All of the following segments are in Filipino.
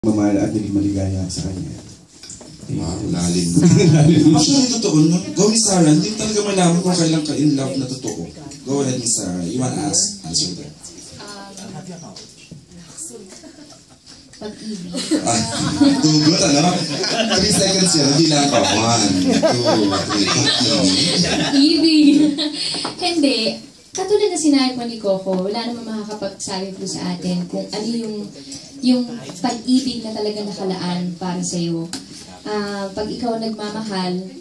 mamahal at naging maligaya sa kanya. Wow, lalim. Actually, totoo nun. Go, Miss Sarah. Hindi talaga malaman kung kailan ka in love na totoo. Go ahead, Miss Sarah. You wanna answer that? Pag-ibig. Dugot, ano? 3 seconds yan. Hindi lang ako. 1, 2, 3. Ibig. Hindi. Katulad na sinabi ko ni Coco, wala namang makakapagsabi po sa atin kung ano yung pag-ibig na talaga nakalaan para sa'yo. Pag ikaw nagmamahal,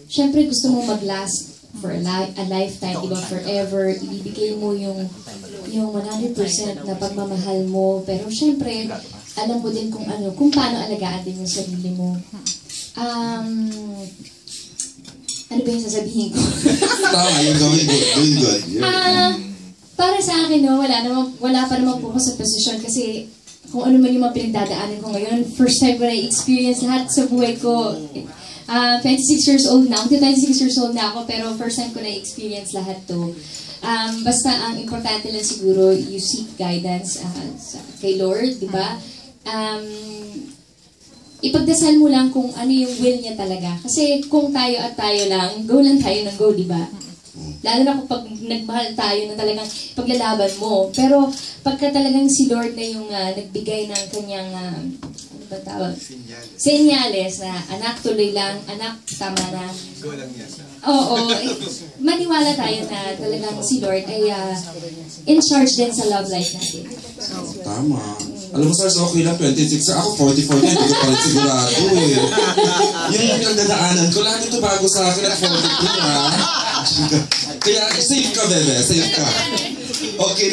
syempre gusto mo mag-last for a lifetime, diba? Forever. Ibibigay mo yung 100% na pagmamahal mo. Pero syempre, alam mo din kung paano alagaan din yung sarili mo. Ano ba yung sasabihin ko? Tama, you're doing good. Para sa akin, no, wala pa naman po ako sa posisyon kasi kung ano man yung mga pinagdadaanan ko ngayon, first time ko na-experience lahat sa buhay ko. 26 years old na. 26 years old na ako, pero first time ko na-experience lahat to. Basta ang importante lang siguro, you seek guidance kay Lord, di ba? Ipagdasal mo lang kung ano yung will niya talaga. Kasi kung tayo at tayo lang, go lang tayo ng go, di ba? Lalo na kung pag nagmahal tayo na talagang paglalaban mo. Pero pagka talagang si Lord na yung nagbigay ng kanyang, ano ba tawag? Senyales na anak, tuloy lang, anak, tama na. Go lang yan. Oo, maniwala tayo na talagang si Lord ay in charge din sa love life natin. Tama. Alam mo, Sars, okay lang, 26. Ako, 44 na, hindi ko pa rin sigurado eh. Yung pinagdadaanan ko, lahat ito bago sa akin at 42 ha. Kaya, safe ka, bebe, safe ka. Okay,